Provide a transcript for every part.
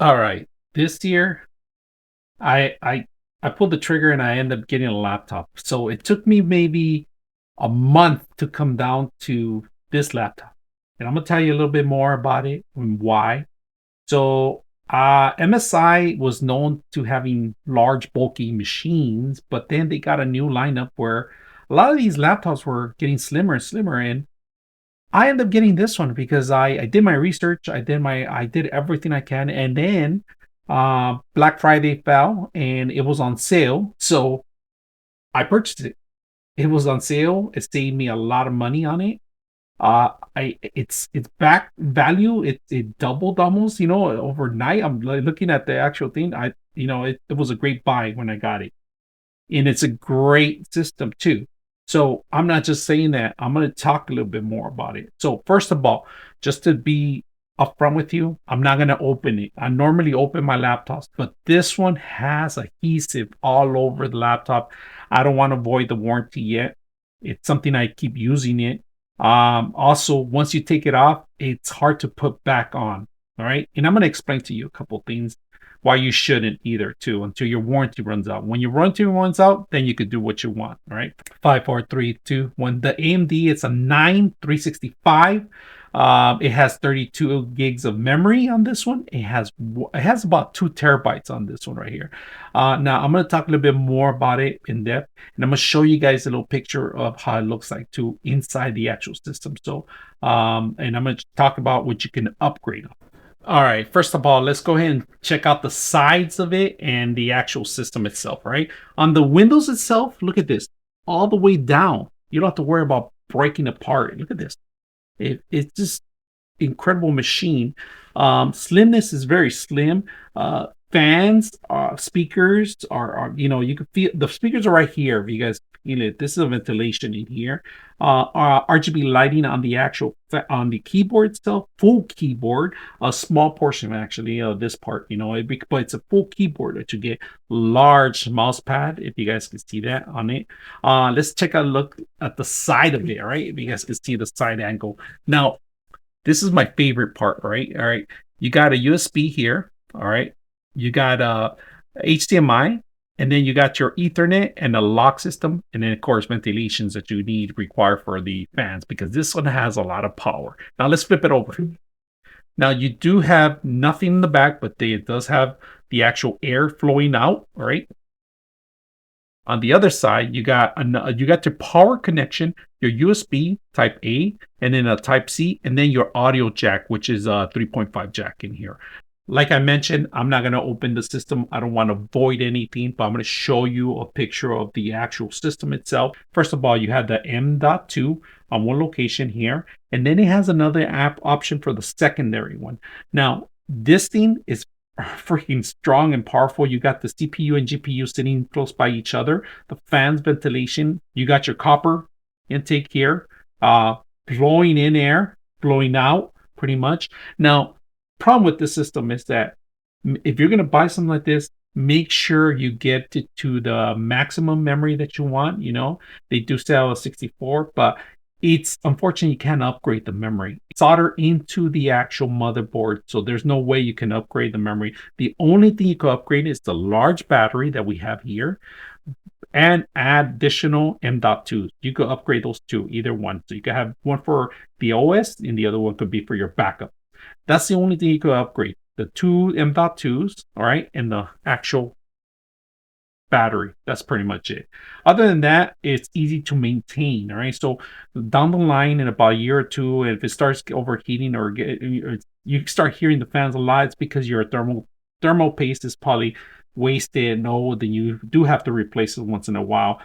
All right. This year, I I I pulled the trigger and I ended up getting a laptop. So it took me maybe a month to come down to this laptop. And I'm gonna tell you a little bit more about it and why. So MSI was known to having large, bulky machines, but then they got a new lineup where a lot of these laptops were getting slimmer and slimmer. And I ended up getting this one because I did my research, I did everything I can, and then Black Friday fell and it was on sale, so I purchased it. It was on sale. It saved me a lot of money on it. I it's back value. It doubled almost, overnight. I'm like, looking at the actual thing. It was a great buy when I got it, and it's a great system too. So I'm not just saying that. I'm going to talk a little bit more about it. So first of all, just to be upfront with you, I'm not going to open it. I normally open my laptops, but this one has adhesive all over the laptop. I don't want to void the warranty yet. It's something I keep using it. Also, once you take it off, it's hard to put back on. All right. And I'm going to explain to you a couple things why you shouldn't either too until your warranty runs out. When your warranty runs out, then you could do what you want. All right. 5, 4, 3, 2, 1. The AMD, it's a 9365. It has 32 gigs of memory on this one. It has about 2 terabytes on this one right here. Now I'm going to talk a little bit more about it in depth, and I'm going to show you guys a little picture of how it looks like too inside the actual system. So, and I'm going to talk about what you can upgrade. All right, first of all, let's go ahead and check out the sides of it and the actual system itself, right? On the Windows itself, look at this, all the way down. You don't have to worry about breaking apart. Look at this. It's just incredible machine. Slimness is very slim. Fans, speakers you can feel the speakers are right here. If you guys feel it, this is a ventilation in here. RGB lighting on the actual on the keyboard itself, full keyboard. A small portion actually of this part, but it's a full keyboard that you get. Large mouse pad, if you guys can see that on it. Let's take a look at the side of it. All right, if you guys can see the side angle. Now, this is my favorite part, right? All right. You got a USB here. All right. You got a HDMI, and then you got your Ethernet and a lock system, and then of course ventilations that you need require for the fans because this one has a lot of power. Now let's flip it over. Now you do have nothing in the back, but it does have the actual air flowing out. All right. On the other side, you got your power connection, your USB Type A, and then a Type C, and then your audio jack, which is a 3.5 jack in here. Like I mentioned, I'm not going to open the system. I don't want to void anything, but I'm going to show you a picture of the actual system itself. First of all, you have the M.2 on one location here, and then it has another app option for the secondary one. Now, this thing is freaking strong and powerful. You got the CPU and GPU sitting close by each other. The fans, ventilation. You got your copper intake here, blowing in air, blowing out, pretty much. Now, problem with this system is that if you're going to buy something like this, make sure you get it to the maximum memory that you want. They do sell a 64, but it's unfortunately you can't upgrade the memory. It's soldered into the actual motherboard, so there's no way you can upgrade the memory. The only thing you can upgrade is the large battery that we have here and additional M.2s. You could upgrade those two, either one. So you could have one for the OS and the other one could be for your backup. That's the only thing you could upgrade. The two M.2s, all right, and the actual battery. That's pretty much it. Other than that, it's easy to maintain. All right. So down the line, in about a year or two, if it starts overheating you start hearing the fans a lot, it's because your thermal paste is probably wasted. No, then you do have to replace it once in a while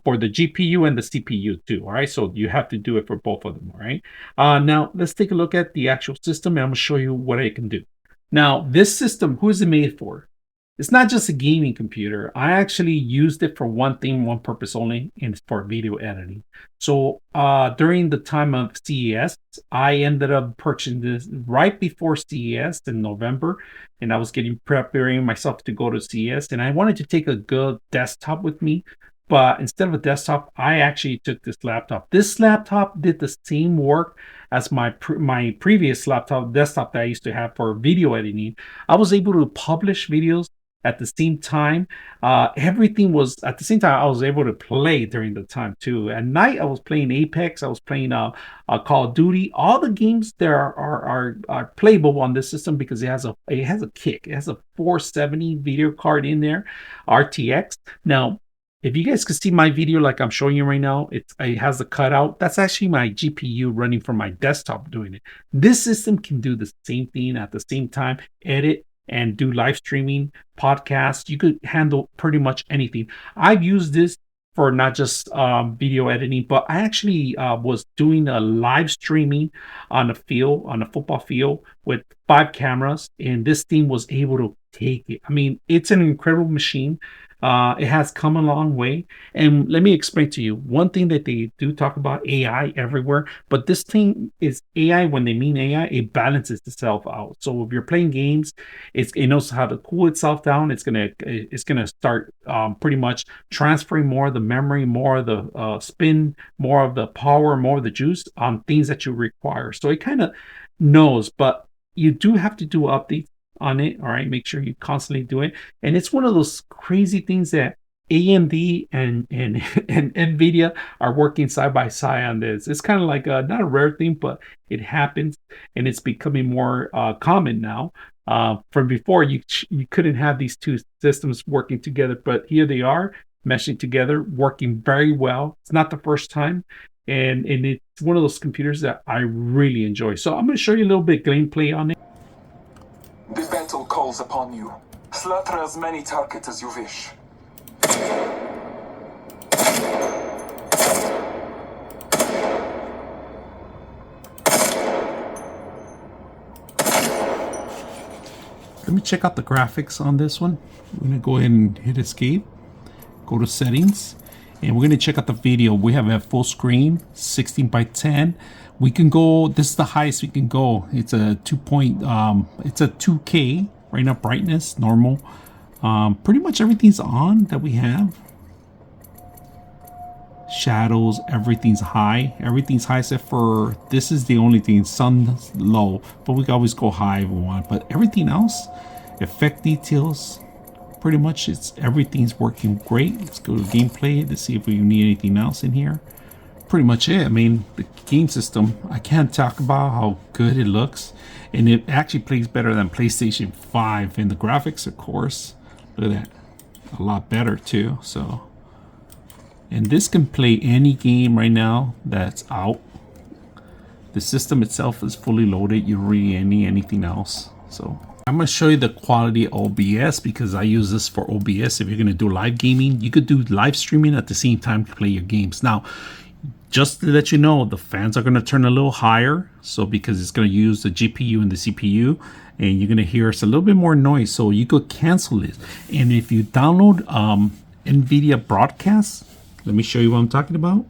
for the GPU and the CPU too. All right. So you have to do it for both of them. All right. Now let's take a look at the actual system, and I'm going to show you what it can do. Now, this system, who is it made for? It's not just a gaming computer. I actually used it for one thing, one purpose only, and it's for video editing. So during the time of CES, I ended up purchasing this right before CES in November, and I was preparing myself to go to CES, and I wanted to take a good desktop with me But instead of a desktop, I actually took this laptop. This laptop did the same work as my previous laptop desktop that I used to have for video editing. I was able to publish videos at the same time. Everything was at the same time. I was able to play during the time too. At night, I was playing Apex. I was playing Call of Duty. All the games there are playable on this system because it has a kick. It has a 470 video card in there, RTX. Now, if you guys could see my video like I'm showing you right now, it has the cutout. That's actually my GPU running from my desktop doing it. This system can do the same thing at the same time, edit and do live streaming, podcasts. You could handle pretty much anything. I've used this for not just video editing, but I actually was doing a live streaming on a football field with 5 cameras, and this thing was able to take it. I mean, it's an incredible machine. It has come a long way. And let me explain to you one thing that they do talk about AI everywhere, but this thing is AI. When they mean AI, it balances itself out. So if you're playing games, it knows how to cool itself down. It's gonna start pretty much transferring more of the memory, more of the spin, more of the power, more of the juice on things that you require. So it kind of knows, but you do have to do updates on it. All right, make sure you constantly do it. And it's one of those crazy things that AMD and and Nvidia are working side by side on this. It's kind of like not a rare thing, but it happens, and it's becoming more common now. From before, you couldn't have these two systems working together, but here they are meshing together, working very well. It's not the first time, and it's one of those computers that I really enjoy. So I'm going to show you a little bit gameplay on it. The battle calls upon you. Slaughter as many targets as you wish. Let me check out the graphics on this one. We're going to go ahead and hit escape, go to settings, and we're going to check out the video. We have a full screen, 16 by 10. We can go, this is the highest we can go. It's a 2K right now, brightness, normal. Pretty much everything's on that we have. Shadows, everything's high. Everything's high except for, this is the only thing, sun's low, but we can always go high if we want. But everything else, effect details, pretty much everything's working great. Let's go to gameplay to see if we need anything else in here. Pretty much it. I mean, the game system, I can't talk about how good it looks, and it actually plays better than PlayStation 5. And the graphics, of course, look at that, a lot better too. So, and this can play any game right now that's out. The system itself is fully loaded. You don't really need anything else. So I'm going to show you the quality of OBS because I use this for OBS. If you're going to do live gaming, you could do live streaming at the same time to play your games. Now, just to let you know, the fans are going to turn a little higher. So because it's going to use the GPU and the CPU, and you're going to hear us a little bit more noise. So you could cancel this. And if you download Nvidia Broadcast, let me show you what I'm talking about.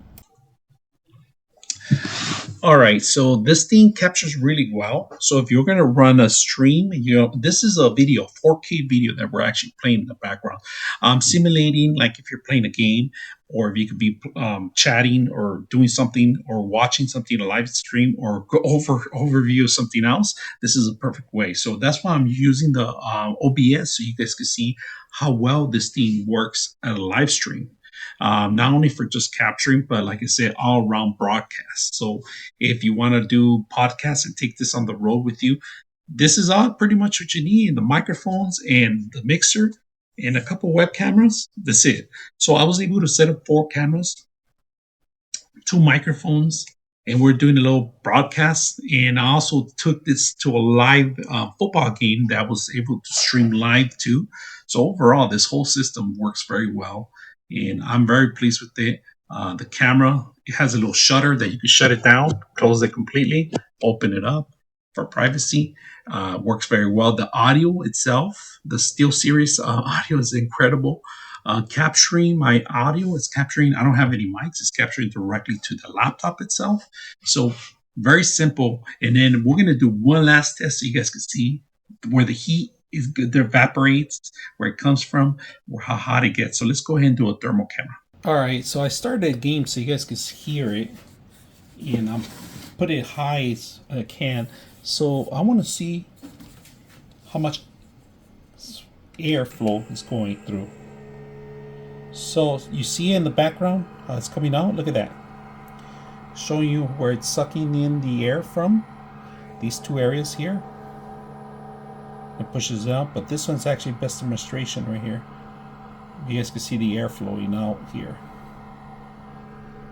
All right, so this thing captures really well. So if you're going to run a stream, this is a video, 4K video that we're actually playing in the background. Simulating, like if you're playing a game, or if you could be chatting or doing something or watching something, a live stream, or go overview of something else. This is a perfect way. So that's why I'm using the OBS, so you guys can see how well this thing works at a live stream. Not only for just capturing, but like I said, all around broadcast. So if you want to do podcasts and take this on the road with you, this is all pretty much what you need. The microphones and the mixer and a couple web cameras. That's it. So I was able to set up 4 cameras, 2 microphones, and we're doing a little broadcast. And I also took this to a live football game that I was able to stream live too. So overall, this whole system works very well, and I'm very pleased with it. The camera, it has a little shutter that you can shut it down, close it completely, open it up for privacy. Works very well. The audio itself, the SteelSeries audio is incredible. Capturing my audio, it's capturing, I don't have any mics, it's capturing directly to the laptop itself. So very simple. And then we're going to do one last test so you guys can see where the heat is good, that evaporates, where it comes from, or how hot it gets. So let's go ahead and do a thermal camera. Alright, so I started a game so you guys can hear it. And I'm put it high as I can. So I want to see how much airflow is going through. So you see in the background how it's coming out? Look at that. Showing you where it's sucking in the air from. These two areas here. It pushes it out, but this one's actually best demonstration right here. You guys can see the air flowing out here.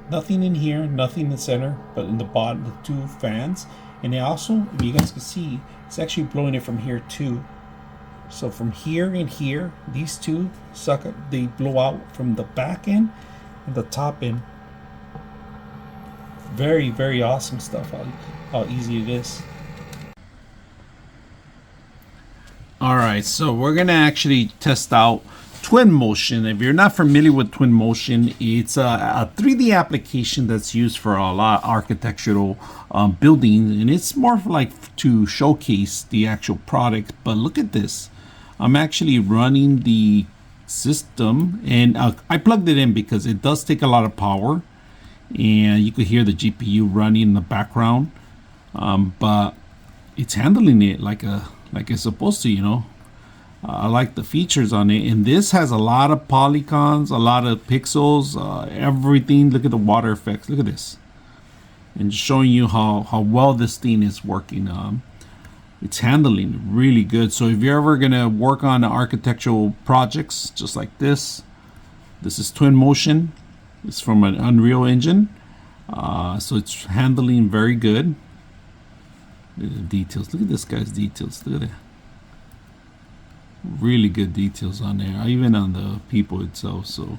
Nothing in here, nothing in the center, but in the bottom, the two fans. And they also, if you guys can see, it's actually blowing it from here too. So from here and here, these two suck, they blow out from the back end and the top end. Very, very awesome stuff, how easy it is. Alright, so we're going to actually test out Twin Motion. If you're not familiar with Twin Motion, it's a 3D application that's used for a lot of architectural buildings, and it's more like to showcase the actual product. But look at this. I'm actually running the system, and I plugged it in because it does take a lot of power, and you could hear the GPU running in the background, but it's handling it like it's supposed to, you know. I like the features on it, and this has a lot of polygons, a lot of pixels, everything. Look at the water effects. Look at this, and just showing you how well this thing is working. It's handling really good. So if you're ever gonna work on architectural projects just like this is Twin Motion. It's from an Unreal Engine, so it's handling very good. Look at the details. Look at this guy's details. Look at that. Really good details on there, even on the people itself. So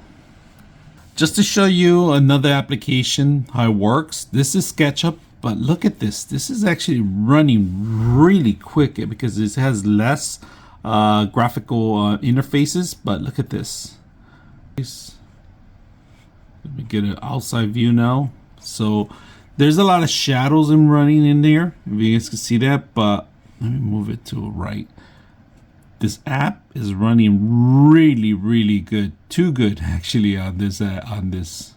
just to show you another application how it works, this is SketchUp, but look at this. This is actually running really quick because it has less graphical interfaces. But look at this. Let me get an outside view now. So there's a lot of shadows in running in there, if you guys can see that, but let me move it to right. This app is running really, really good. Too good, actually, on this.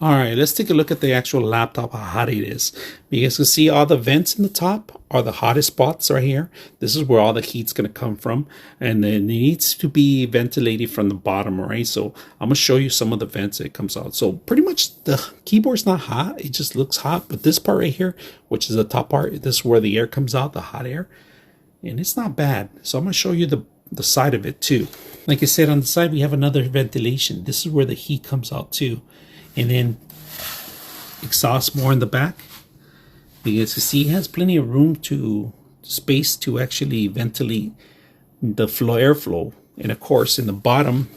All right, let's take a look at the actual laptop, how hot it is. You guys can see all the vents in the top are the hottest spots right here. This is where all the heat's going to come from. And then it needs to be ventilated from the bottom, right? So I'm going to show you some of the vents that it comes out. So pretty much the keyboard's not hot. It just looks hot. But this part right here, which is the top part, this is where the air comes out, the hot air. And it's not bad. So I'm going to show you the side of it too. Like I said, on the side, we have another ventilation. This is where the heat comes out too. And then exhaust more in the back. Because you see, it has plenty of room space to actually ventilate the airflow. And of course, in the bottom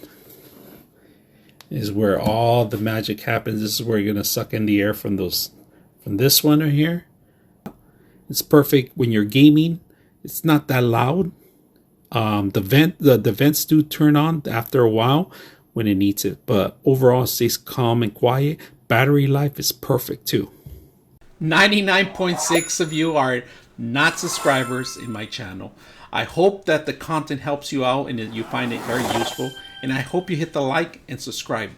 is where all the magic happens. This is where you're going to suck in the air from this one right here. It's perfect when you're gaming. It's not that loud. The vents do turn on after a while when it needs it, but overall it stays calm and quiet. Battery life is perfect too. 99.6 of you are not subscribers in my channel. I hope that the content helps you out and that you find it very useful, and I hope you hit the like and subscribe.